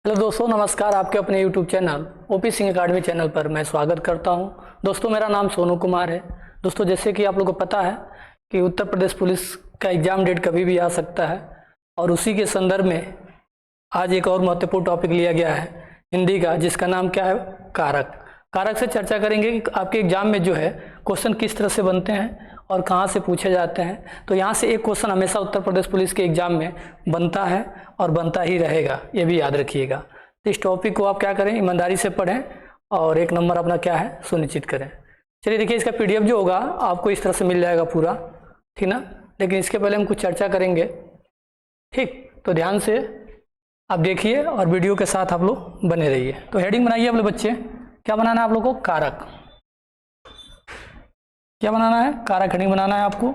Hello दोस्तों, नमस्कार। आपके अपने YouTube channel OP Singh academy channel पर मैं स्वागत करता हूं। दोस्तों, मेरा नाम सोनू कुमार है। दोस्तों, जैसे कि आप लोगों को पता है कि उत्तर प्रदेश पुलिस का एग्ज़ाम डेट कभी भी आ सकता है और उसी के संदर्भ में आज एक और महत्वपूर्ण टॉपिक लिया गया है हिंदी का, जिसका नाम क्या है? कारक। कारक से चर्चा करेंगे कि आपके एग्जाम में जो है क्वेश्चन किस तरह से बनते हैं और कहाँ से पूछे जाते हैं। तो यहाँ से एक क्वेश्चन हमेशा उत्तर प्रदेश पुलिस के एग्जाम में बनता है और बनता ही रहेगा, ये भी याद रखिएगा। तो इस टॉपिक को आप क्या करें, ईमानदारी से पढ़ें और एक नंबर अपना क्या है सुनिश्चित करें। चलिए देखिए, इसका PDF जो होगा आपको इस तरह से मिल जाएगा पूरा, ठीक ना। लेकिन इसके पहले हम कुछ चर्चा करेंगे, ठीक। तो ध्यान से आप देखिए और वीडियो के साथ आप लोग बने रहिए। तो हेडिंग बनाइए आप लोग बच्चे, क्या बनाना है आप लोग को? कारक। क्या बनाना है? कारक हेडिंग बनाना है आपको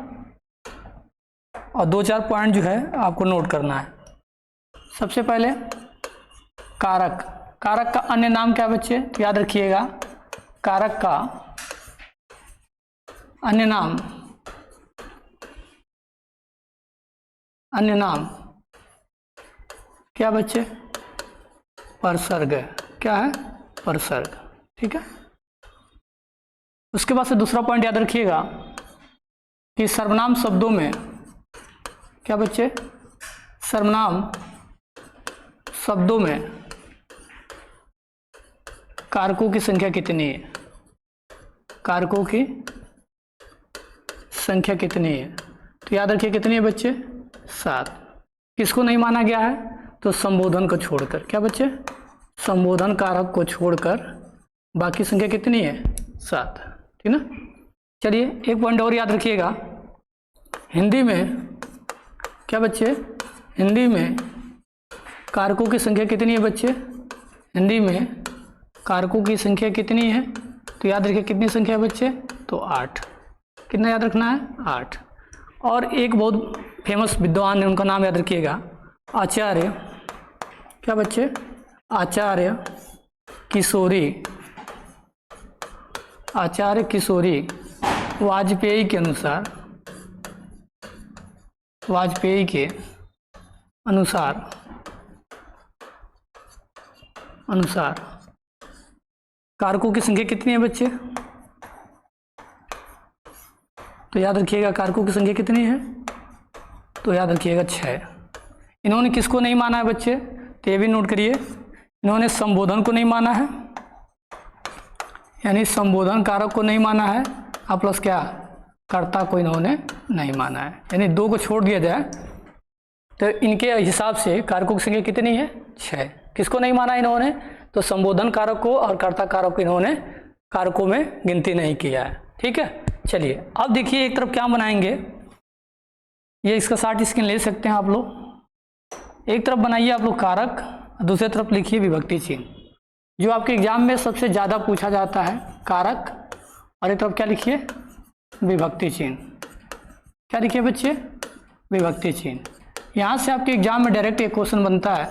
और 2-4 पॉइंट जो है आपको नोट करना है। सबसे पहले कारक। कारक का अन्य नाम क्या बच्चे? याद रखिएगा, कारक का अन्य नाम क्या बच्चे? परसर्ग। क्या है? परसर्ग, ठीक है। उसके बाद से दूसरा पॉइंट याद रखिएगा कि सर्वनाम शब्दों में क्या बच्चे? सर्वनाम शब्दों में कारकों की संख्या कितनी है? कारकों की संख्या कितनी है? तो याद रखिए कितनी है बच्चे? 7। किसको नहीं माना गया है? तो संबोधन को छोड़कर। क्या बच्चे? संबोधन कारक को छोड़कर बाकी संख्या कितनी है? 7, ठीक ना। चलिए एक पॉइंट और याद रखिएगा, हिंदी में क्या बच्चे? हिंदी में कारकों की संख्या कितनी है बच्चे? हिंदी में कारकों की संख्या कितनी है? तो याद रखिए कितनी संख्या है बच्चे? तो 8। कितना याद रखना है? 8। और एक बहुत फेमस विद्वान है, उनका नाम याद रखिएगा, आचार्य। क्या बच्चे? आचार्य किशोरी। आचार्य किशोरी वाजपेयी के अनुसार, वाजपेयी के अनुसार कारकों की संख्या कितनी है बच्चे? तो याद रखिएगा कारकों की संख्या कितनी है? तो याद रखिएगा 6। इन्होंने किसको नहीं माना है बच्चे? तो ये भी नोट करिए, इन्होंने संबोधन को नहीं माना है, यानी संबोधन कारक को नहीं माना है, और प्लस क्या? कर्ता को इन्होंने नहीं माना है। यानी 2 को छोड़ दिया जाए तो इनके हिसाब से कारकों की संख्या कितनी है? 6। किसको नहीं माना इन्होंने? तो संबोधन कारक को और कर्ता कारक को इन्होंने कारकों में गिनती नहीं किया है, ठीक है। चलिए अब देखिए, एक तरफ क्या बनाएंगे, ये इसका 60 स्क्रीन ले सकते हैं आप लोग। एक तरफ बनाइए आप लोग कारक, दूसरी तरफ लिखिए विभक्ति चिन्ह। जो आपके एग्जाम में सबसे ज़्यादा पूछा जाता है कारक, और एक तरफ क्या लिखिए? विभक्ति चिन्ह। क्या लिखिए बच्चे? विभक्ति चिन्ह। यहाँ से आपके एग्जाम में डायरेक्ट एक क्वेश्चन बनता है,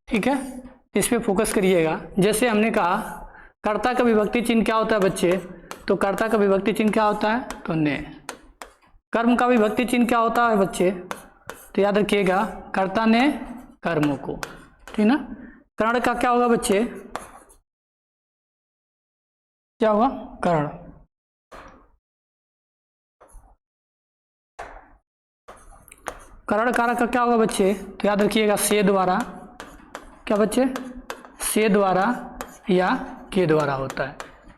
ठीक है। इस पर फोकस करिएगा। जैसे हमने कहा कर्ता का विभक्ति चिन्ह क्या होता है बच्चे? तो कर्ता का विभक्ति चिन्ह क्या होता है? तो ने। कर्म का विभक्ति चिन्ह क्या होता है बच्चे? तो याद रखिएगा कर्ता ने कर्म को, ठीक ना। कर्ण का क्या होगा बच्चे? क्या होगा? कर्ण। कर्ण कारक का क्या होगा बच्चे? तो याद रखिएगा से द्वारा। क्या बच्चे? से द्वारा या के द्वारा होता है।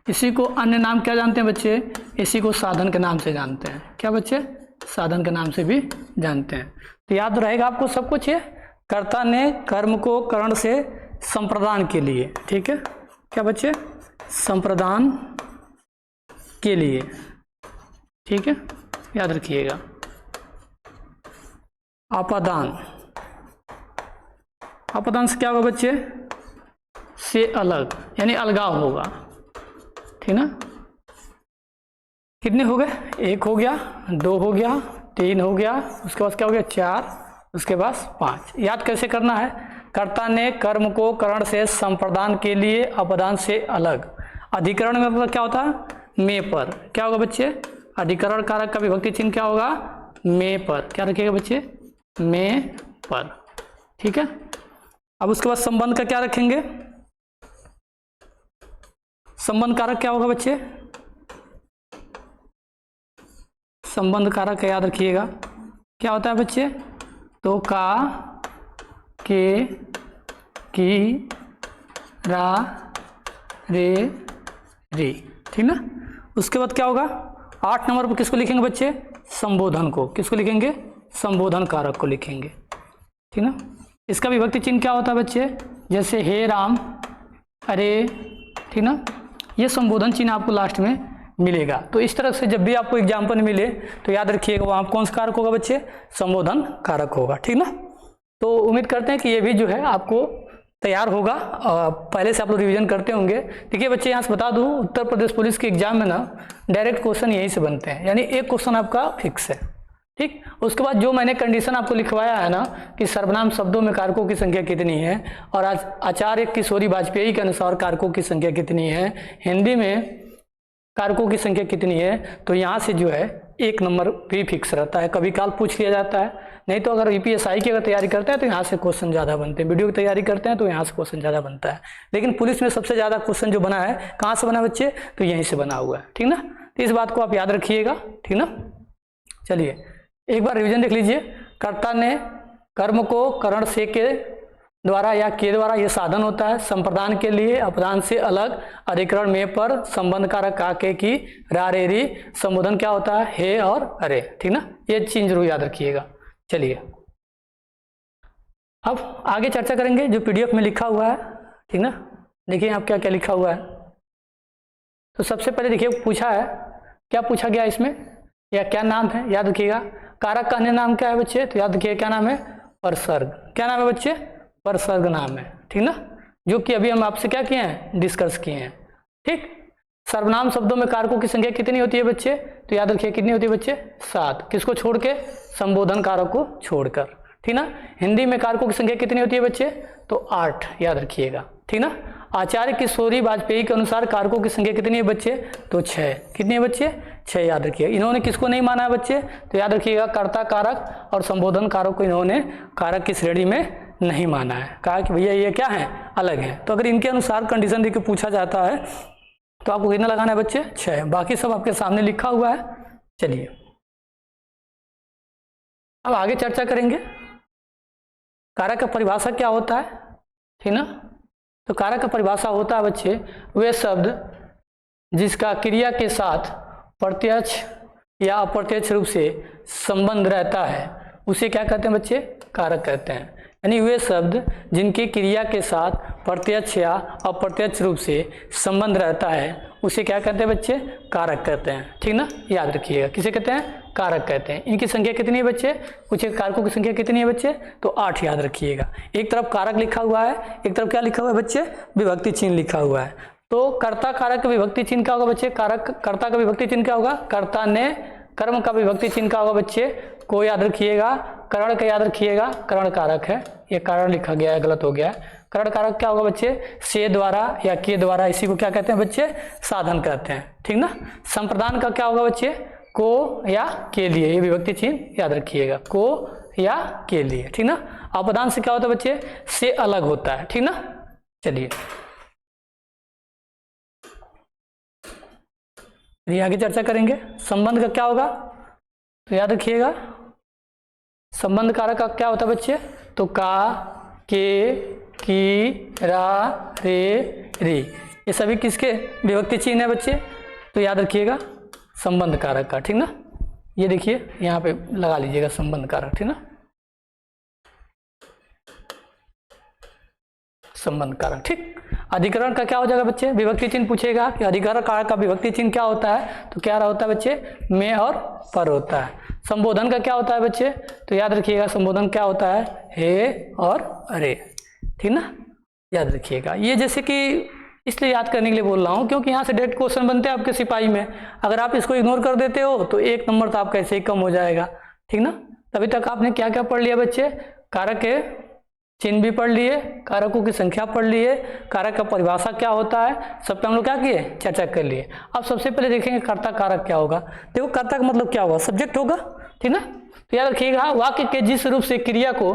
इसी को अन्य नाम क्या जानते हैं बच्चे? इसी को साधन के नाम से जानते हैं। क्या बच्चे? साधन के नाम से भी जानते हैं। तो याद रहेगा आपको सब कुछ ये। कर्ता ने कर्म को कर्ण से संप्रदान के लिए, ठीक है। क्या बच्चे? संप्रदान के लिए, ठीक है, याद रखिएगा। आपादान। आपादान से क्या होगा बच्चे? से अलग, यानी अलगाव होगा, ठीक ना। कितने हो गए? 1 हो गया, 2 हो गया, 3 हो गया, उसके बाद क्या हो गया? 4, उसके बाद 5। याद कैसे करना है? कर्ता ने कर्म को कर्ण से संप्रदान के लिए, अपदान से अलग। अधिकरण में मतलब क्या होता है? में पर। क्या होगा बच्चे? अधिकरण कारक का विभक्ति चिन्ह क्या होगा? में पर। क्या रखिएगा बच्चे? में पर, ठीक है। अब उसके बाद संबंध का क्या रखेंगे, संबंध कारक क्या होगा बच्चे, संबंध कारक याद रखिएगा क्या होता है बच्चे, तो का, के, की, रा, रे, री, ठीक ना। उसके बाद क्या होगा, 8 नंबर पर किसको लिखेंगे बच्चे, संबोधन को, किसको लिखेंगे, संबोधन कारक को लिखेंगे, ठीक ना। इसका विभक्ति चिन्ह क्या होता है बच्चे, जैसे हे राम, अरे, ठीक ना, ये संबोधन चिन्ह आपको लास्ट में मिलेगा। तो इस तरह से जब भी आपको एग्जाम्पल मिले तो याद रखिएगा वहाँ कौन सा कारक होगा बच्चे, संबोधन कारक होगा, ठीक ना। तो उम्मीद करते हैं कि ये भी जो है आपको तैयार होगा, पहले से आप लोग रिवीजन करते होंगे। देखिए बच्चे यहाँ से बता दूँ, उत्तर प्रदेश पुलिस के एग्जाम में ना डायरेक्ट क्वेश्चन यहीं से बनते हैं, यानी एक क्वेश्चन आपका फिक्स है, ठीक। उसके बाद जो मैंने कंडीशन आपको लिखवाया है ना कि सर्वनाम शब्दों में कारकों की संख्या कितनी है, और आज आचार्य किशोरी वाजपेयी के अनुसार कारकों की संख्या कितनी है, हिंदी में कारकों की संख्या कितनी है, तो यहाँ से जो है 1 नंबर भी फिक्स रहता है, कभी काल पूछ लिया जाता है। नहीं तो अगर यूपीएसआई की अगर तैयारी करते हैं तो यहाँ से क्वेश्चन ज़्यादा बनते हैं, वीडियो की तैयारी करते हैं तो यहाँ से क्वेश्चन ज़्यादा बनता है। लेकिन पुलिस में सबसे ज़्यादा क्वेश्चन जो बना है कहाँ से बना बच्चे, तो यहीं से बना हुआ है, ठीक ना। तो इस बात को आप याद रखिएगा, ठीक ना। चलिए एक बार रिविजन देख लीजिए। कर्ता ने कर्म को करण से के द्वारा या के द्वारा ये साधन होता है। संप्रदान के लिए अपदान से अलग अधिकरण में पर संबंध कारक का, के, की, रा, रे, री। संबोधन क्या होता है, हे और अरे, ठीक ना। ये चीज जरूर याद रखिएगा। चलिए अब आगे चर्चा करेंगे जो पीडीएफ में लिखा हुआ है, ठीक ना। देखिए आप क्या क्या लिखा हुआ है। तो सबसे पहले देखिए पूछा है, क्या पूछा गया इसमें, या क्या नाम है, याद रखिएगा। कारक का अन्य नाम क्या है बच्चे, तो याद रखिए क्या नाम है, परसर्ग। क्या नाम है बच्चे, परसर्ग नाम है, ठीक ना, जो कि अभी हम आपसे क्या किए हैं, डिस्कस किए हैं, ठीक। सर्वनाम शब्दों में कारकों की संख्या कितनी होती है बच्चे, तो याद रखिए कितनी होती है बच्चे, 7। किसको छोड़ के, संबोधन कारक को छोड़कर, ठीक ना। हिंदी में कारकों की संख्या कितनी होती है बच्चे, तो 8, याद रखिएगा, ठीक ना। आचार्य किशोरी वाजपेयी के अनुसार कारकों की संख्या कितनी है बच्चे, तो 6। कितनी है बच्चे, 6, याद रखिएगा। इन्होंने किसको नहीं माना है बच्चे, तो याद रखिएगा कर्ता कारक और संबोधन कारक को इन्होंने कारक की श्रेणी में नहीं माना है, कहा कि भैया ये क्या है, अलग है। तो अगर इनके अनुसार कंडीशन देकर पूछा जाता है तो आपको कितना लगाना है बच्चे, 6। बाकी सब आपके सामने लिखा हुआ है। चलिए अब आगे चर्चा करेंगे कारक का परिभाषा क्या होता है, ठीक ना। तो कारक का परिभाषा होता है बच्चे वे शब्द जिसका क्रिया के साथ प्रत्यक्ष या अप्रत्यक्ष रूप से संबंध रहता है उसे क्या कहते हैं बच्चे, कारक कहते हैं। यानी वे शब्द जिनकी क्रिया के साथ प्रत्यक्ष या अप्रत्यक्ष रूप से संबंध रहता है उसे क्या कहते हैं बच्चे, कारक कहते हैं, ठीक ना। याद रखिएगा किसे कहते हैं, कारक कहते हैं। इनकी संख्या कितनी है बच्चे, कुछ कारकों की संख्या कितनी है बच्चे, तो 8, याद रखिएगा। एक तरफ कारक लिखा हुआ है, एक तरफ क्या लिखा हुआ है बच्चे, विभक्ति चिन्ह लिखा हुआ है। तो कर्ता कारक का विभक्ति चिन्ह क्या होगा बच्चे, कारक कर्ता का विभक्ति चिन्ह क्या होगा, कर्ता ने कर्म का विभक्ति चिन्ह क्या होगा बच्चे, को याद रखिएगा। करण का याद रखिएगा, करण कारक है, ये कारण लिखा गया है, गलत हो गया है। करण कारक क्या होगा बच्चे, से द्वारा या के द्वारा, इसी को क्या कहते हैं बच्चे, साधन कहते हैं, ठीक ना। संप्रदान का क्या होगा बच्चे, को या के लिए, ये विभक्ति चिन्ह याद रखिएगा, को या के लिए, ठीक ना। अपदान से क्या होता है बच्चे, से अलग होता है, ठीक ना। चलिए आगे चर्चा करेंगे। संबंध का क्या होगा, तो याद रखिएगा संबंध कारक का क्या होता है बच्चे, तो का, के, की, रा, रे, री, ये सभी किसके विभक्ति चिन्ह है बच्चे, तो याद रखिएगा संबंध कारक का, ठीक ना। ये देखिए यहाँ पे लगा लीजिएगा संबंध कारक, ठीक ना, संबंध कारक, ठीक। अधिकरण का क्या हो जाएगा बच्चे, विभक्ति चिन्ह पूछेगा कि अधिकरण कारक का विभक्ति चिन्ह क्या होता है, तो क्या होता है बच्चे, में और पर होता है। संबोधन का क्या होता है बच्चे, तो याद रखिएगा संबोधन क्या होता है, हे और अरे, ठीक ना, याद रखिएगा। ये जैसे कि इसलिए याद करने के लिए बोल रहा हूँ क्योंकि यहाँ से डायरेक्ट क्वेश्चन बनते हैं आपके सिपाही में। अगर आप इसको इग्नोर कर देते हो तो 1 नंबर तो आपका ऐसे ही कम हो जाएगा, ठीक ना। तभी तक आपने क्या क्या पढ़ लिया बच्चे, कारक के चिन्ह भी पढ़ लिए, कारकों की संख्या पढ़ लिए, कारक का परिभाषा क्या होता है, सब पे हम लोग क्या किए, चर्चा कर लिए। अब सबसे पहले देखेंगे कर्ता कारक क्या होगा। देखो कर्ता का मतलब क्या होगा, सब्जेक्ट होगा, ठीक ना। तो याद रखिएगा वाक्य के जिस रूप से क्रिया को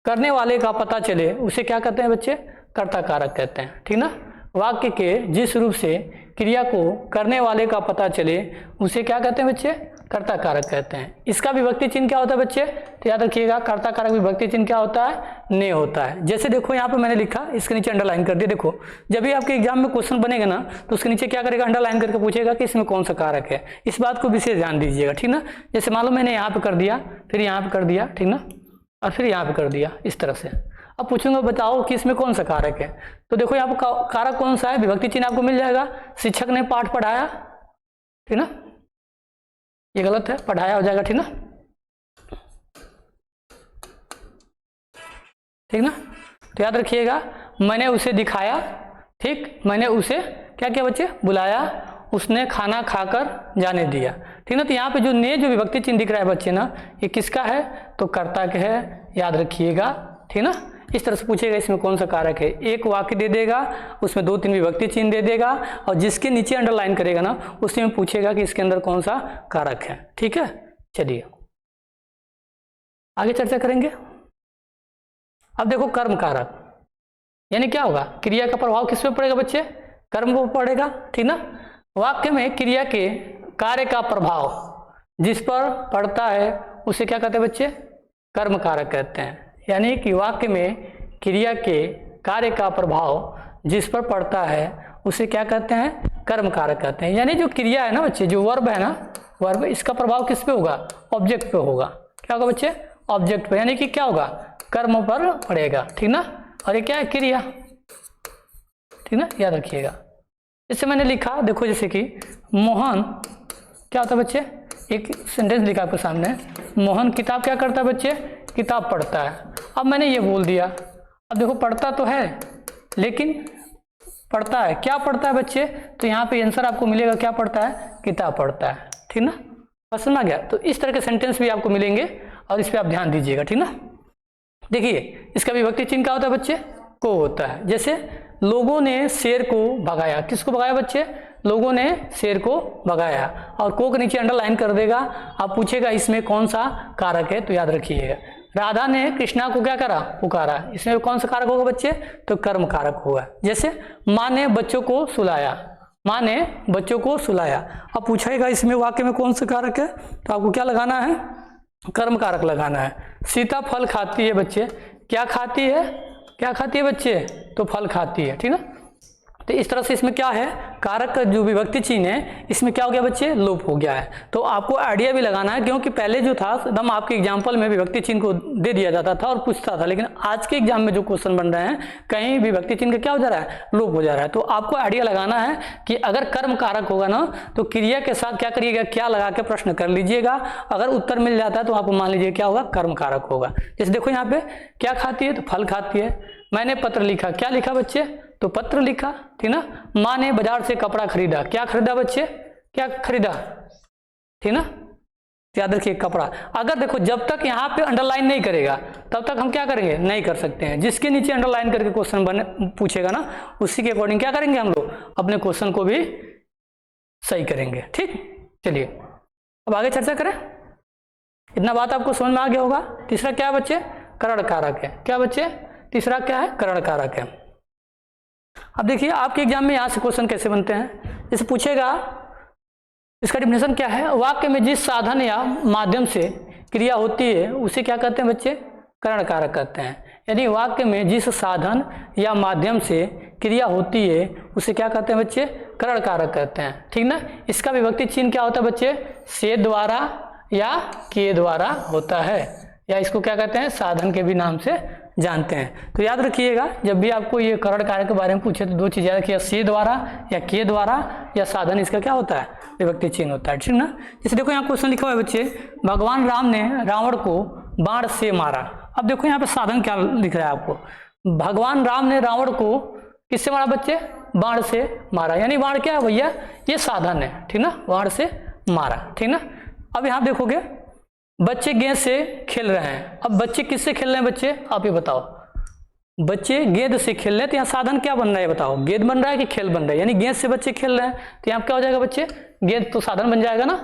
करने वाले का पता चले उसे क्या कहते हैं बच्चे? कर्ता कारक कहते हैं, ठीक ना। वाक्य के जिस रूप से क्रिया को करने वाले का पता चले उसे क्या कहते हैं बच्चे? कर्ता कारक कहते हैं। इसका विभक्ति चिन्ह क्या होता है बच्चे? तो याद रखिएगा, कर्ता कारक विभक्ति चिन्ह क्या होता है? ने होता है। जैसे देखो यहाँ पे मैंने लिखा, इसके नीचे अंडरलाइन कर दिया। देखो जब भी आपके एग्जाम में क्वेश्चन बनेगा ना तो उसके नीचे क्या करेगा? अंडरलाइन करके पूछेगा कि इसमें कौन सा कारक है। इस बात को विशेष ध्यान दीजिएगा, ठीक ना। जैसे मान लो मैंने यहाँ पे कर दिया, फिर यहाँ पे कर दिया, ठीक ना, और फिर यहाँ पे कर दिया, इस तरह से। अब पूछूंगा बताओ कि इसमें कौन सा कारक है, तो देखो यहाँ पर कारक कौन सा है? विभक्ति चिन्ह आपको मिल जाएगा। शिक्षक ने पाठ पढ़ाया, ठीक ना, ये गलत है, पढ़ाया हो जाएगा, ठीक ना, ठीक ना। तो याद रखिएगा, मैंने उसे दिखाया, ठीक, मैंने उसे क्या किया बच्चे? बुलाया, उसने खाना खाकर जाने दिया, ठीक ना। तो यहाँ पे जो ने जो विभक्ति चिन्ह दिख रहा है बच्चे ना, ये किसका है? तो कर्ता का है, याद रखिएगा, ठीक ना। इस तरह से पूछेगा इसमें कौन सा कारक है, एक वाक्य दे देगा, उसमें 2-3 विभक्ति चिन्ह दे देगा, और जिसके नीचे अंडरलाइन करेगा ना उसमें पूछेगा कि इसके अंदर कौन सा कारक है, ठीक है। चलिए आगे चर्चा करेंगे। अब देखो कर्म कारक, यानी क्या होगा? क्रिया का प्रभाव किस पे पड़ेगा बच्चे? कर्म को पड़ेगा, ठीक ना। वाक्य में क्रिया के कार्य का प्रभाव जिस पर पड़ता है उसे क्या कहते हैं बच्चे? कर्म कारक कहते हैं। यानी कि वाक्य में क्रिया के कार्य का प्रभाव जिस पर पड़ता है उसे क्या कहते हैं? कर्म कारक कहते हैं। यानी जो क्रिया है ना बच्चे, जो वर्ब है ना, वर्ब, इसका प्रभाव किस पे होगा? ऑब्जेक्ट पे होगा। क्या होगा बच्चे? ऑब्जेक्ट पे, यानी कि क्या होगा? कर्म पर पड़ेगा, ठीक ना। और ये क्या है? क्रिया, ठीक ना, याद रखिएगा। इससे मैंने लिखा, देखो जैसे कि मोहन क्या होता है बच्चे? एक सेंटेंस लिखा आपके सामने, मोहन किताब क्या करता है बच्चे? किताब पढ़ता है। अब मैंने ये बोल दिया, अब देखो पढ़ता तो है लेकिन पढ़ता है, क्या पढ़ता है बच्चे? तो यहाँ पे आंसर आपको मिलेगा, क्या पढ़ता है? किताब पढ़ता है, ठीक ना। पसंद आ गया? तो इस तरह के सेंटेंस भी आपको मिलेंगे और इस पर आप ध्यान दीजिएगा, ठीक ना। देखिए इसका विभक्ति चिन्ह क्या होता है बच्चे? को होता है। जैसे लोगों ने शेर को भगाया, किसको भगाया बच्चे? लोगों ने शेर को भगाया, और को के नीचे अंडरलाइन कर देगा। आप पूछेगा इसमें कौन सा कारक है, तो याद रखिएगा। राधा ने कृष्णा को क्या करा? पुकारा, इसमें कौन सा कारक होगा बच्चे? तो कर्म कारक होगा। जैसे माँ ने बच्चों को सुलाया, माँ ने बच्चों को सुलाया। अब पूछेगा इसमें वाक्य में कौन सा कारक है, तो आपको क्या लगाना है? कर्म कारक लगाना है। सीता फल खाती है बच्चे, क्या खाती है? क्या खाती है बच्चे? तो फल खाती है, ठीक ना। तो इस तरह से इसमें क्या है? कारक का जो विभक्ति चिन्ह है इसमें क्या हो गया बच्चे? लोप हो गया है। तो आपको आइडिया भी लगाना है, क्योंकि पहले जो था एकदम आपके एग्जाम्पल में विभक्ति चिन्ह को दे दिया जाता था और पूछता था, लेकिन आज के एग्जाम में जो क्वेश्चन बन रहे हैं कहीं विभक्ति चिन्ह का क्या हो जा रहा है? लोप हो जा रहा है। तो आपको आइडिया लगाना है कि अगर कर्म कारक होगा ना तो क्रिया के साथ क्या करिएगा? क्या लगा के प्रश्न कर लीजिएगा। अगर उत्तर मिल जाता है तो आपको मान लीजिए क्या होगा? कर्म कारक होगा। जैसे देखो यहाँ पे क्या खाती है? तो फल खाती है। मैंने पत्र लिखा, क्या लिखा बच्चे? तो पत्र लिखा, ठीक ना। माँ ने बाजार से कपड़ा खरीदा, क्या खरीदा बच्चे? क्या खरीदा? ठीक ना, याद रखिए कपड़ा। अगर देखो जब तक यहाँ पे अंडरलाइन नहीं करेगा तब तक हम क्या करेंगे? नहीं कर सकते हैं। जिसके नीचे अंडरलाइन करके क्वेश्चन बने पूछेगा ना उसी के अकॉर्डिंग क्या करेंगे हम लोग? अपने क्वेश्चन को भी सही करेंगे, ठीक। चलिए अब आगे चर्चा करें। इतना बात आपको समझ में आ गया होगा। तीसरा क्या है बच्चे? करण कारक है। क्या बच्चे? तीसरा क्या है? करण कारक है। अब देखिए आपके एग्जाम में यहाँ से क्वेश्चन कैसे बनते हैं। जैसे पूछेगा इसका डिफिनेशन क्या है? वाक्य में जिस साधन या माध्यम से क्रिया होती है उसे क्या कहते हैं बच्चे? करण कारक कहते हैं। यानी वाक्य में जिस साधन या माध्यम से क्रिया होती है उसे क्या कहते हैं बच्चे? करण कारक कहते हैं, ठीक ना। इसका विभक्ति चिन्ह क्या होता है बच्चे? से द्वारा या के द्वारा होता है, या इसको क्या कहते हैं? साधन के भी नाम से जानते हैं। तो याद रखिएगा जब भी आपको ये करण कारक के बारे में पूछे तो दो चीजें याद रखिएगा, से द्वारा या के द्वारा या साधन, इसका क्या होता है? विभक्ति चिन्ह होता है, ठीक ना। जैसे देखो यहाँ क्वेश्चन लिखा हुआ है बच्चे, भगवान राम ने रावण को बाण से मारा। अब देखो यहाँ पे साधन क्या लिख रहा है आपको? भगवान राम ने रावण को किससे मारा बच्चे? बाण से मारा। यानी बाण क्या है भैया? ये साधन है, ठीक ना, बाण से मारा, ठीक ना। अब यहाँ देखोगे बच्चे गेंद से खेल रहे हैं। अब बच्चे किससे खेल रहे हैं बच्चे? आप ये बताओ। बच्चे गेंद से खेल रहे हैं तो यहाँ साधन क्या बन रहा है बताओ? गेंद बन रहा है कि खेल बन रहा है? यानी गेंद से बच्चे खेल रहे हैं तो यहाँ क्या हो जाएगा बच्चे? गेंद तो साधन बन जाएगा ना।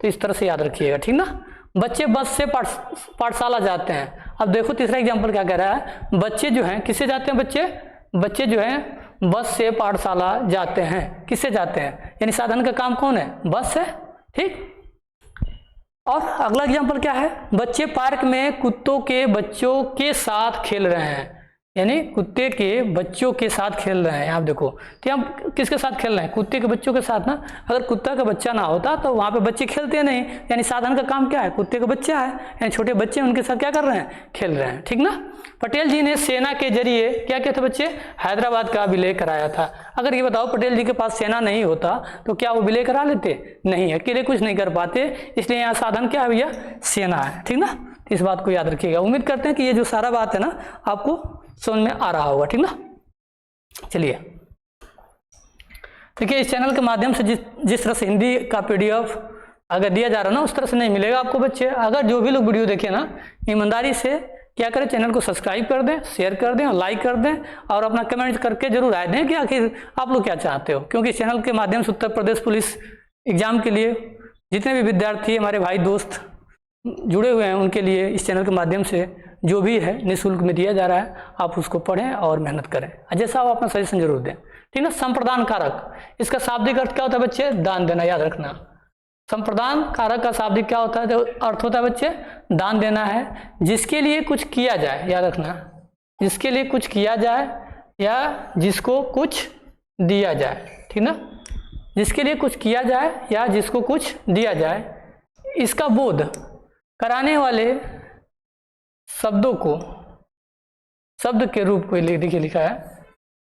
तो इस तरह से याद रखिएगा, ठीक ना। बच्चे बस से पाठशाला जाते हैं। अब देखो तीसरा एग्जाम्पल क्या कह रहा है, बच्चे जो हैं किससे जाते हैं, बच्चे जो हैं बस से पाठशाला जाते हैं। किससे जाते हैं, यानी साधन का काम कौन है, बस है। ठीक। और अगला एग्जाम्पल क्या है, बच्चे पार्क में कुत्तों के बच्चों के साथ खेल रहे हैं, यानी कुत्ते के बच्चों के साथ खेल रहे हैं। आप देखो तो हम किसके साथ खेल रहे हैं, कुत्ते के बच्चों के साथ ना। अगर कुत्ता का बच्चा ना होता तो वहाँ पे बच्चे खेलते नहीं, यानी साधन का काम क्या है, कुत्ते का बच्चा है, यानी छोटे बच्चे उनके साथ क्या कर रहे हैं, खेल रहे हैं। ठीक ना। पटेल जी ने सेना के जरिए क्या किया था बच्चे, हैदराबाद का विलय कराया था। अगर ये बताओ पटेल जी के पास सेना नहीं होता तो क्या वो विलय करा लेते, नहीं, अकेले कुछ नहीं कर पाते, इसलिए यहाँ साधन क्या है भैया, सेना है। ठीक ना। इस बात को याद रखिएगा। उम्मीद करते हैं कि ये जो सारा बात है ना आपको समझ में आ रहा होगा। ठीक ना। चलिए देखिए, इस चैनल के माध्यम से जिस तरह से हिंदी का पीडीएफ अगर दिया जा रहा है ना उस तरह से नहीं मिलेगा आपको बच्चे। अगर जो भी लोग वीडियो देखें ना, ईमानदारी से क्या करें, चैनल को सब्सक्राइब कर दें, शेयर कर दें और लाइक कर दें और अपना कमेंट करके जरूर राय दें कि आखिर आप लोग क्या चाहते हो। क्योंकि इस चैनल के माध्यम से उत्तर प्रदेश पुलिस एग्जाम के लिए जितने भी विद्यार्थी हमारे भाई दोस्त जुड़े हुए हैं उनके लिए इस चैनल के माध्यम से जो भी है निःशुल्क में दिया जा रहा है, आप उसको पढ़ें और मेहनत करें। जैसा आप अपना सजेशन जरूर दें। ठीक ना। संप्रदान कारक, इसका शाब्दिक अर्थ क्या होता है बच्चे, दान देना, याद रखना। संप्रदान कारक का शाब्दिक क्या होता है, जो अर्थ होता है बच्चे, दान देना है। जिसके लिए कुछ किया जाए, याद रखना, जिसके लिए कुछ किया जाए या जिसको कुछ दिया जाए। ठीक ना। जिसके लिए कुछ किया जाए या जिसको कुछ दिया जाए, इसका बोध कराने वाले शब्दों को, शब्द के रूप को देखिए लिखा है,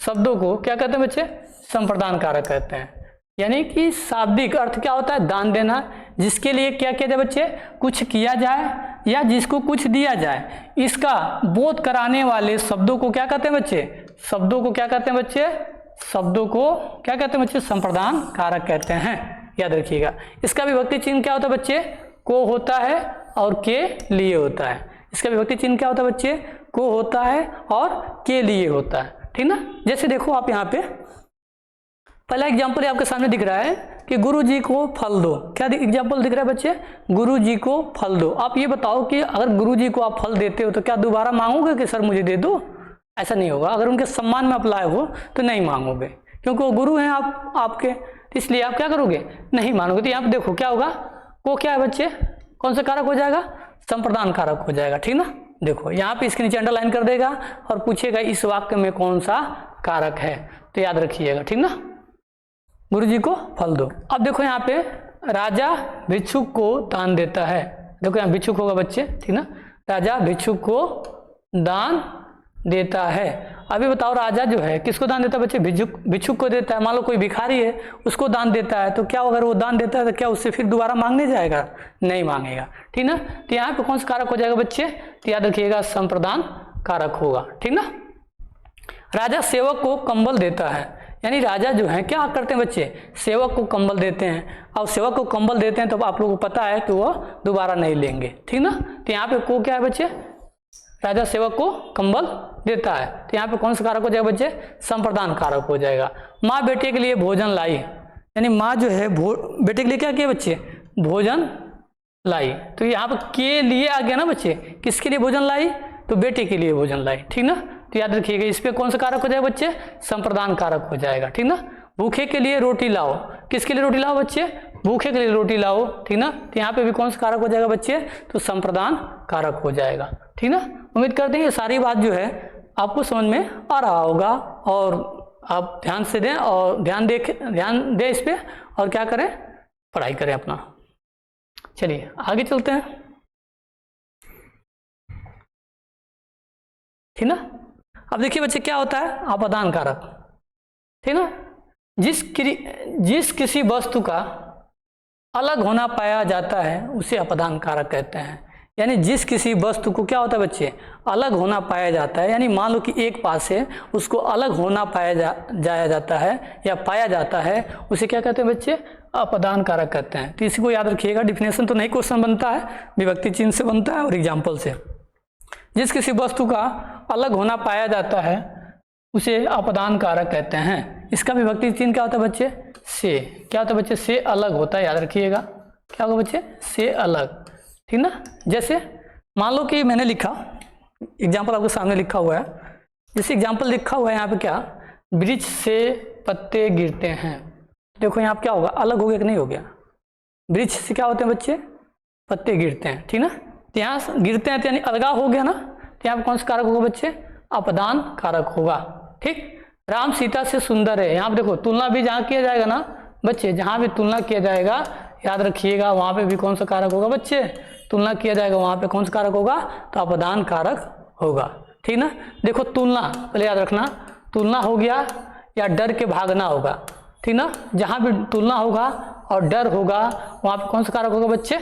शब्दों को क्या कहते हैं बच्चे, संप्रदान कारक कहते हैं। यानी कि शाब्दिक अर्थ क्या होता है, दान देना। जिसके लिए क्या किया जाए बच्चे, कुछ किया जाए या जिसको कुछ दिया जाए, इसका बोध कराने वाले शब्दों को क्या कहते हैं बच्चे, शब्दों को क्या कहते हैं बच्चे, शब्दों को क्या कहते हैं बच्चे, संप्रदान कारक कहते हैं। याद रखिएगा। इसका विभक्ति चिन्ह क्या होता है बच्चे, को होता है और के लिए होता है। इसका विभक्ति चिन्ह क्या होता है बच्चे, को होता है और के लिए होता है। ठीक ना। जैसे देखो आप यहाँ पे पहला एग्जाम्पल आपके सामने दिख रहा है कि गुरु जी को फल दो। क्या एग्जाम्पल दिख रहा है बच्चे, गुरु जी को फल दो। आप ये बताओ कि अगर गुरु जी को आप फल देते हो तो क्या दोबारा मांगोगे कि सर मुझे दे दो, ऐसा नहीं होगा। अगर उनके सम्मान में आप लाए हो तो नहीं मांगोगे, क्योंकि वो गुरु हैं आपके, इसलिए आप क्या करोगे, नहीं मानोगे। तो यहाँ पे देखो क्या होगा, को क्या है बच्चे, कौन सा कारक हो जाएगा, संप्रदान कारक हो जाएगा। ठीक ना। देखो यहाँ पे इसके नीचे अंडरलाइन कर देगा और पूछेगा इस वाक्य में कौन सा कारक है, तो याद रखिएगा। ठीक ना। गुरु जी को फल दो। अब देखो यहाँ पे राजा भिक्षुक को दान देता है। देखो यहाँ भिक्षुक होगा बच्चे। ठीक ना। राजा भिक्षुक को दान देता है। अभी बताओ राजा जो है किसको दान देता है बच्चे, भिक्षुक को देता है। मान लो कोई भिखारी है उसको दान देता है, तो क्या अगर वो दान देता है तो क्या उससे फिर दोबारा मांगने जाएगा, नहीं मांगेगा। ठीक ना। तो यहाँ पे कौन सा कारक हो जाएगा बच्चे, तो याद रखिएगा संप्रदान कारक होगा। ठीक ना। राजा सेवक को कंबल देता है, यानी राजा जो है क्या करते हैं बच्चे, सेवक को कंबल देते हैं। अब सेवक को कंबल देते हैं तो आप लोगों को पता है कि वो दोबारा नहीं लेंगे। ठीक ना। तो यहाँ पे को क्या है बच्चे, राजा सेवक को कंबल देता है, तो यहाँ पे कौन सा कारक हो जाएगा बच्चे, संप्रदान कारक हो जाएगा। माँ बेटे के लिए भोजन लाई, यानी माँ जो है बेटे के लिए क्या किया बच्चे, भोजन लाई। तो यहाँ पे के लिए आ गया ना बच्चे, किसके लिए भोजन लाई, तो बेटे के लिए भोजन लाई। ठीक ना। तो याद रखिएगा इस पे कौन सा कारक हो जाएगा बच्चे, संप्रदान कारक हो जाएगा। ठीक ना। भूखे के लिए रोटी लाओ, किसके लिए रोटी लाओ बच्चे, भूखे के लिए रोटी लाओ। ठीक ना। तो यहाँ पे भी कौन सा कारक हो जाएगा बच्चे, तो संप्रदान कारक हो जाएगा। ठीक ना। उम्मीद करते हैं ये सारी बात जो है आपको समझ में आ रहा होगा और आप ध्यान से दें और ध्यान दें इस पे और क्या करें, पढ़ाई करें अपना। चलिए आगे चलते हैं। ठीक ना। अब देखिए बच्चे क्या होता है अपदान कारक। ठीक ना। जिस किसी वस्तु का अलग होना पाया जाता है उसे अपदान कारक कहते हैं। यानी जिस किसी वस्तु को क्या होता है बच्चे, अलग होना पाया जाता है, यानी मान लो कि एक पास है उसको अलग होना जाया जाता है या पाया जाता है, उसे क्या कहते हैं बच्चे, अपदान कारक कहते हैं। तो इसी को याद रखिएगा। डिफिनेशन तो नहीं क्वेश्चन बनता है, विभक्ति चिन्ह से बनता है और एग्जाम्पल से। जिस किसी वस्तु का अलग होना पाया जाता है उसे अपदान कारक कहते हैं। इसका विभक्ति चिन्ह क्या होता है बच्चे, से। क्या होता है बच्चे, से अलग होता है, याद रखिएगा। क्या होगा बच्चे, से अलग। ठीक ना। जैसे मान लो कि मैंने लिखा एग्जाम्पल आपके सामने लिखा हुआ है, जैसे एग्जाम्पल लिखा हुआ है यहाँ पे क्या, वृक्ष से पत्ते गिरते हैं। देखो यहाँ पे क्या होगा, अलग हो गया कि नहीं हो गया, वृक्ष से क्या होते हैं बच्चे, पत्ते गिरते हैं, ठीक ना। तो यहाँ गिरते हैं तो यानी अलगाव हो गया ना, तो यहाँ पे कौन सा कारक होगा बच्चे, अपदान कारक होगा। ठीक, राम सीता से सुंदर है, यहाँ पे देखो तुलना भी जहाँ किया जाएगा ना बच्चे, जहाँ भी तुलना किया जाएगा याद रखिएगा वहाँ पे भी कौन सा कारक होगा बच्चे, तुलना किया जाएगा वहाँ पे कौन सा कारक होगा, तो अपदान कारक होगा। ठीक ना। देखो तुलना पहले याद रखना, तुलना हो गया या डर के भागना होगा, ठीक ना। जहाँ भी तुलना होगा और डर होगा वहाँ पे कौन सा कारक होगा बच्चे,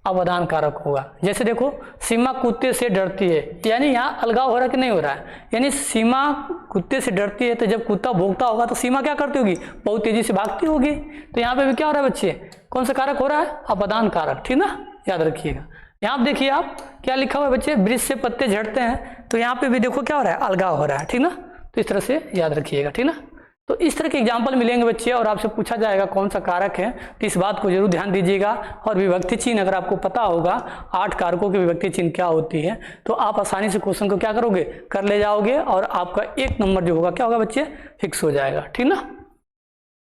अवदान कारक होगा। जैसे देखो सीमा कुत्ते से डरती है, यानी यहाँ अलगाव हो रहा है कि नहीं हो रहा है, यानी सीमा कुत्ते से डरती है, तो जब कुत्ता भौंकता होगा तो सीमा क्या करती होगी, बहुत तेजी से भागती होगी। तो यहाँ पे भी क्या हो रहा है बच्चे, कौन सा कारक हो रहा है, अपदान कारक, ठीक ना, याद रखिएगा। यहाँ पे देखिए आप क्या लिखा हुआ है बच्चे, वृक्ष से पत्ते झड़ते हैं, तो यहाँ पे भी देखो क्या हो रहा है, अलगाव हो रहा है, ठीक ना। तो इस तरह से याद रखिएगा, ठीक ना। तो इस तरह के एग्जाम्पल मिलेंगे बच्चे और आपसे पूछा जाएगा कौन सा कारक है, तो इस बात को जरूर ध्यान दीजिएगा। और विभक्ति चिन्ह अगर आपको पता होगा 8 कारकों की विभक्ति चिन्ह क्या होती है, तो आप आसानी से क्वेश्चन को क्या करोगे, कर ले जाओगे और आपका 1 नंबर जो होगा क्या होगा बच्चे, फिक्स हो जाएगा, ठीक ना।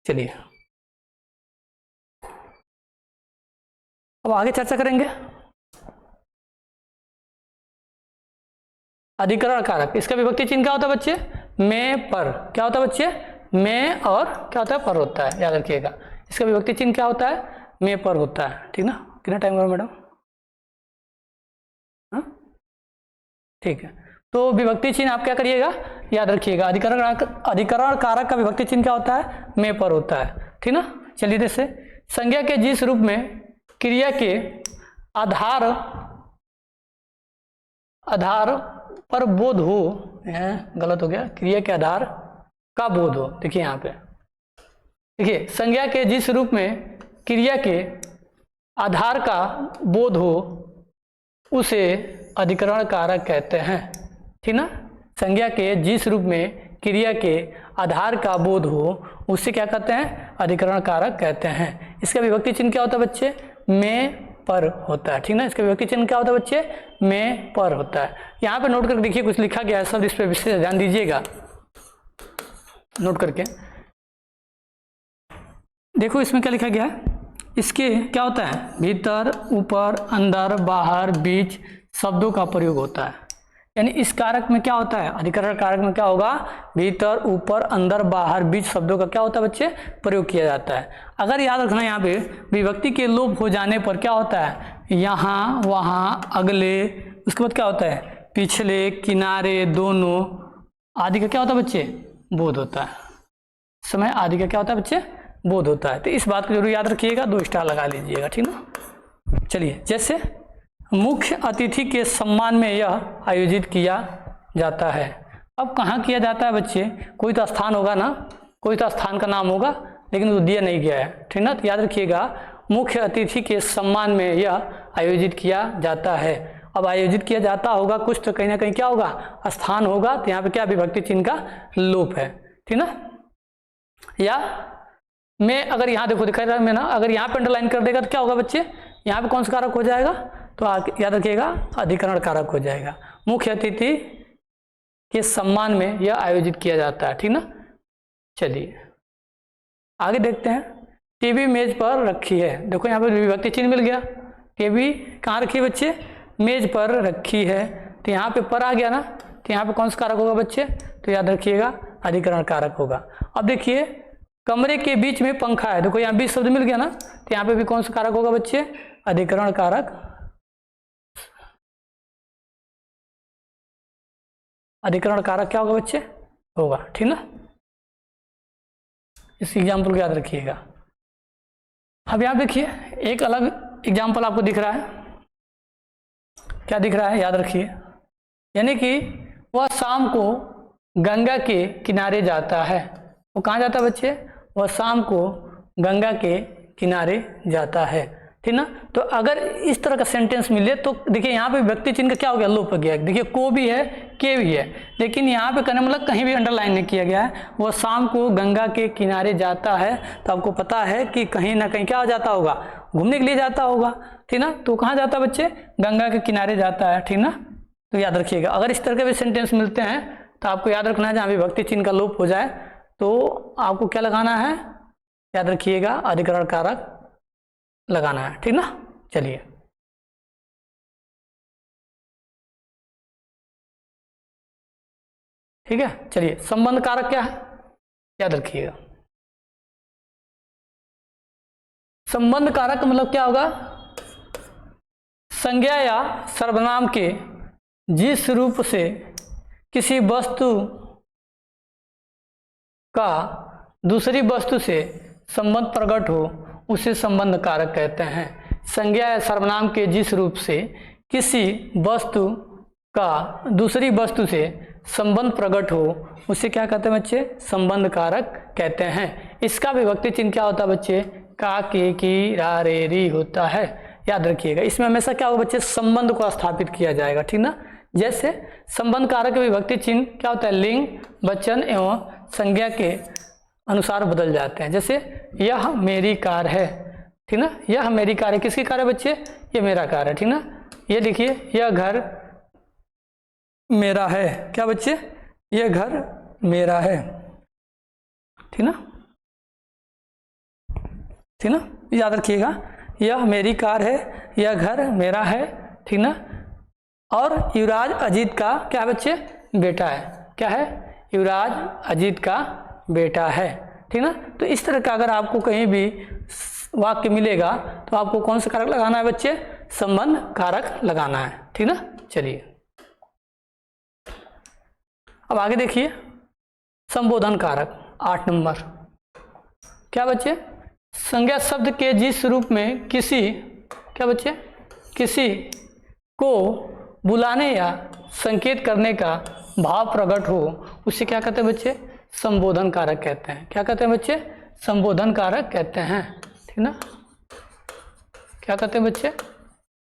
चलिए अब आगे चर्चा करेंगे। अधिकरण कारक, इसका विभक्ति चिन्ह क्या होता है बच्चे, में पर, क्या होता है बच्चे, में और क्या होता है, पर होता है, याद रखिएगा। इसका विभक्ति चिन्ह क्या होता है, में पर होता है, ठीक ना। कितना टाइम हुआ मैडम, हाँ ठीक है। तो विभक्ति चिन्ह आप क्या करिएगा, याद रखिएगा। अधिकरण कारक का विभक्ति चिन्ह क्या होता है, में पर होता है, ठीक ना। चलिए जैसे संज्ञा के जिस रूप में क्रिया के आधार पर बोध हो, गलत हो गया, क्रिया के आधार का बोध हो। देखिए यहाँ पे देखिए, संज्ञा के जिस रूप में क्रिया के आधार का बोध हो उसे अधिकरण कारक कहते हैं, ठीक ना। संज्ञा के जिस रूप में क्रिया के आधार का बोध हो उसे क्या कहते हैं, अधिकरण कारक कहते हैं। इसका विभक्ति चिन्ह क्या होता है बच्चे, में पर होता है, ठीक ना। इसका विभक्ति चिन्ह क्या होता है बच्चे, में पर होता है। यहाँ पे नोट करके देखिए कुछ लिखा गया है, सब इस पे विशेष ध्यान दीजिएगा, नोट करके देखो इसमें क्या लिखा गया है। इसके क्या होता है, भीतर, ऊपर, अंदर, बाहर, बीच शब्दों का प्रयोग होता है। यानी इस कारक में क्या होता है, अधिकरण कारक में क्या होगा, भीतर, ऊपर, अंदर, बाहर, बीच शब्दों का क्या होता है बच्चे, प्रयोग किया जाता है। अगर याद रखना यहाँ पे विभक्ति के लोप हो जाने पर क्या होता है, यहाँ, वहाँ, अगले, उसके बाद क्या होता है, पिछले, किनारे, दोनों आदि का क्या होता है बच्चे, बोध होता है। समय आदि का क्या होता है बच्चे, बोध होता है। तो इस बात को जरूर याद रखिएगा, 2 स्टार लगा लीजिएगा, ठीक ना। चलिए जैसे मुख्य अतिथि के सम्मान में यह आयोजित किया जाता है। अब कहाँ किया जाता है बच्चे, कोई तो स्थान होगा ना, कोई तो स्थान का नाम होगा, लेकिन वो दिया नहीं गया है, ठीक ना। तो याद रखिएगा मुख्य अतिथि के सम्मान में यह आयोजित किया जाता है। अब आयोजित किया जाता होगा कुछ तो कहीं ना कहीं क्या होगा, स्थान होगा, तो यहाँ पे क्या विभक्ति चिन्ह का लोप है, ठीक ना। या मैं अगर यहाँ देखो दिखाई रहा है मैं ना, अगर यहाँ पे अंडरलाइन कर देगा तो क्या होगा बच्चे, यहाँ पे कौन सा कारक हो जाएगा, तो याद रखिएगा अधिकरण कारक हो जाएगा। मुख्य अतिथि के सम्मान में यह आयोजित किया जाता है, ठीक ना। चलिए आगे देखते हैं। टीवी मेज पर रखी है, देखो यहाँ पे विभक्ति चिन्ह मिल गया। टीवी कहाँ रखी है बच्चे, मेज पर रखी है, तो यहाँ पे पर आ गया ना, तो यहाँ पे कौन सा कारक होगा बच्चे, तो याद रखिएगा अधिकरण कारक होगा। अब देखिए कमरे के बीच में पंखा है, देखो यहाँ बीच शब्द मिल गया ना, तो यहाँ पे भी कौन सा कारक होगा बच्चे, अधिकरण कारक, अधिकरण कारक क्या होगा बच्चे, होगा, ठीक ना। इस एग्जाम्पल को याद रखिएगा। अब यहाँ देखिए एक अलग एग्जाम्पल आपको दिख रहा है, क्या दिख रहा है, याद रखिए। यानी कि वह शाम को गंगा के किनारे जाता है, वो कहाँ जाता है बच्चे, वह शाम को गंगा के किनारे जाता है, ठीक ना। तो अगर इस तरह का सेंटेंस मिले तो देखिए यहाँ पे विभक्ति चिन्ह का क्या हो गया, लोप हो गया। देखिए को भी है, के भी है, लेकिन यहाँ पे करने मतलब कहीं भी अंडरलाइन नहीं किया गया है। वह शाम को गंगा के किनारे जाता है, तो आपको पता है कि कहीं ना कहीं क्या हो जाता होगा, घूमने के लिए जाता होगा, ठीक ना। तो कहाँ जाता है बच्चे, गंगा के किनारे जाता है, ठीक ना। तो याद रखिएगा, अगर इस तरह के भी सेंटेंस मिलते हैं तो आपको याद रखना है जहाँ विभक्ति चिन्ह का लोप हो जाए तो आपको क्या लगाना है, याद रखिएगा अधिकरण कारक लगाना है, ठीक ना। चलिए ठीक है, चलिए संबंध कारक क्या है, याद रखिएगा। संबंध कारक मतलब क्या होगा, संज्ञा या सर्वनाम के जिस रूप से किसी वस्तु का दूसरी वस्तु से संबंध प्रकट हो उसे संबंध कारक कहते हैं। संज्ञा या सर्वनाम के जिस रूप से किसी वस्तु का दूसरी वस्तु से संबंध प्रकट हो उसे क्या कहते हैं बच्चे, संबंध कारक कहते हैं। इसका विभक्ति चिन्ह क्या होता है बच्चे, का, के, की, रा, रे, री होता है। याद रखिएगा, इसमें हमेशा क्या होगा बच्चे, संबंध को स्थापित किया जाएगा, ठीक ना। जैसे संबंध कारक के विभक्ति चिन्ह क्या होता है, लिंग, वचन एवं संज्ञा के अनुसार बदल जाते हैं। जैसे यह मेरी कार है, ठीक ना, यह मेरी कार है, किसकी कार है बच्चे, ये मेरा कार है, ठीक ना। ये देखिए यह घर मेरा है, क्या बच्चे, यह घर मेरा है, ठीक ना, ठीक ना। याद रखिएगा, यह मेरी कार है, यह घर मेरा है, ठीक ना। और युवराज अजीत का क्या है बच्चे, बेटा है, क्या है, युवराज अजीत का बेटा है, ठीक ना। तो इस तरह का अगर आपको कहीं भी वाक्य मिलेगा तो आपको कौन सा कारक लगाना है बच्चे, संबंध कारक लगाना है, ठीक ना। चलिए अब आगे देखिए, संबोधन कारक 8 नंबर, क्या बच्चे, संज्ञा शब्द के जिस रूप में किसी, क्या बच्चे, किसी को बुलाने या संकेत करने का भाव प्रकट हो उसे क्या कहते हैं बच्चे, संबोधन कारक कहते हैं। क्या कहते हैं बच्चे, संबोधन कारक कहते हैं, ठीक ना। क्या कहते हैं बच्चे,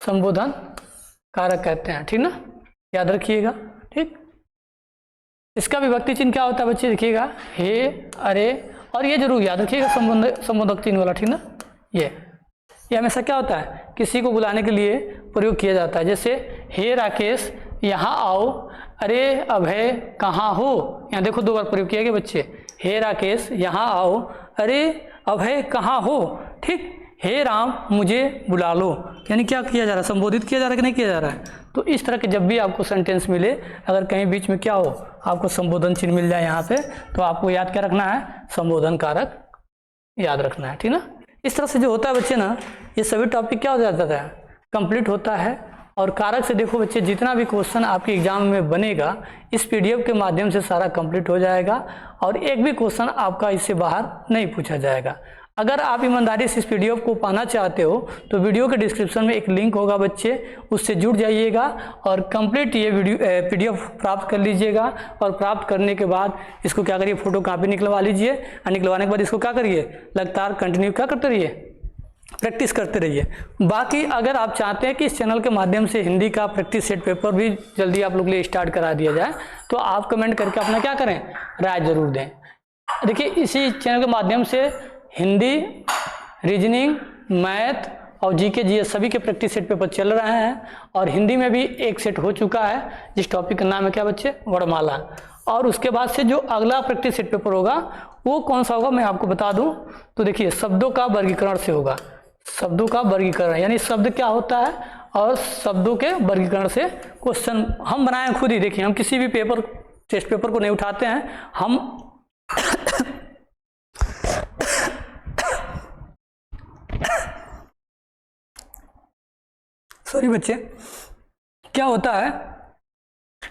संबोधन कारक कहते हैं, ठीक ना, याद रखिएगा, ठीक। इसका विभक्ति चिन्ह क्या होता है बच्चे, देखिएगा, हे, अरे, और ये जरूर याद रखिएगा संबोधक चिन्ह वाला, ठीक ना। ये हमेशा क्या होता है, किसी को बुलाने के लिए प्रयोग किया जाता है। जैसे हे राकेश यहाँ आओ, अरे अभय कहाँ हो, यहाँ देखो 2 बार प्रयोग किया गया बच्चे, हे राकेश यहाँ आओ, अरे अभय कहाँ हो, ठीक। हे राम मुझे बुला लो, यानी क्या किया जा रहा है, संबोधित किया जा रहा है कि नहीं किया जा रहा है। तो इस तरह के जब भी आपको सेंटेंस मिले, अगर कहीं बीच में क्या हो, आपको संबोधन चिन्ह मिल जाए यहाँ पे, तो आपको याद क्या रखना है, संबोधन कारक याद रखना है, ठीक ना। इस तरह से जो होता है बच्चे ना, ये सभी टॉपिक क्या हो जाता है, कंप्लीट होता है। और कारक से देखो बच्चे, जितना भी क्वेश्चन आपके एग्जाम में बनेगा इस पीडीएफ के माध्यम से सारा कंप्लीट हो जाएगा और एक भी क्वेश्चन आपका इससे बाहर नहीं पूछा जाएगा। अगर आप ईमानदारी से इस पीडीएफ को पाना चाहते हो तो वीडियो के डिस्क्रिप्शन में एक लिंक होगा बच्चे, उससे जुड़ जाइएगा और कंप्लीट ये पीडीएफ प्राप्त कर लीजिएगा। और प्राप्त करने के बाद इसको क्या करिए, फोटो कॉपी निकलवा लीजिए और निकलवाने के बाद इसको क्या करिए, लगातार कंटिन्यू क्या करते रहिए, प्रैक्टिस करते रहिए। बाकी अगर आप चाहते हैं कि इस चैनल के माध्यम से हिंदी का प्रैक्टिस सेट पेपर भी जल्दी आप लोग के लिए स्टार्ट करा दिया जाए तो आप कमेंट करके अपना क्या करें, राय जरूर दें। देखिए इसी चैनल के माध्यम से हिंदी, रीजनिंग, मैथ और जीके जीएस सभी के प्रैक्टिस सेट पेपर चल रहे हैं और हिंदी में भी एक सेट हो चुका है जिस टॉपिक का नाम है क्या बच्चे, वर्णमाला। और उसके बाद से जो अगला प्रैक्टिस सेट पेपर होगा वो कौन सा होगा मैं आपको बता दूं। तो देखिए शब्दों का वर्गीकरण से होगा, शब्दों का वर्गीकरण यानी शब्द क्या होता है और शब्दों के वर्गीकरण से क्वेश्चन हम बनाए खुद ही। देखिए हम किसी भी पेपर टेस्ट पेपर को नहीं उठाते हैं, हम सॉरी बच्चे, क्या होता है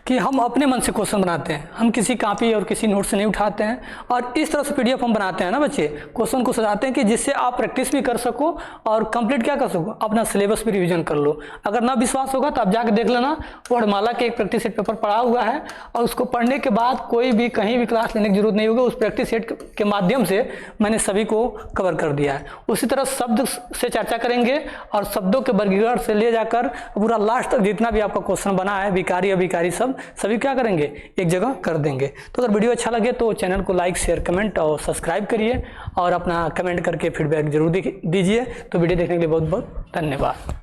कि हम अपने मन से क्वेश्चन बनाते हैं, हम किसी कॉपी और किसी नोट से नहीं उठाते हैं और इस तरह से पीडीएफ हम बनाते हैं ना बच्चे, क्वेश्चन को सजाते हैं कि जिससे आप प्रैक्टिस भी कर सको और कंप्लीट क्या कर सको, अपना सिलेबस भी रिवीजन कर लो। अगर ना विश्वास होगा तो आप जाकर देख लेना, वर्णमाला के एक प्रैक्टिस सेट पेपर पढ़ा हुआ है और उसको पढ़ने के बाद कोई भी कहीं भी क्लास लेने की जरूरत नहीं होगी, उस प्रैक्टिस सेट के माध्यम से मैंने सभी को कवर कर दिया है। उसी तरह शब्द से चर्चा करेंगे और शब्दों के वर्गीकरण से ले जाकर पूरा लास्ट तक जितना भी आपका क्वेश्चन बना है, विकारी अविकारी सब अपन सभी क्या करेंगे, एक जगह कर देंगे। तो अगर वीडियो अच्छा लगे तो चैनल को लाइक, शेयर, कमेंट और सब्सक्राइब करिए और अपना कमेंट करके फीडबैक जरूर दीजिए। तो वीडियो देखने के लिए बहुत बहुत धन्यवाद।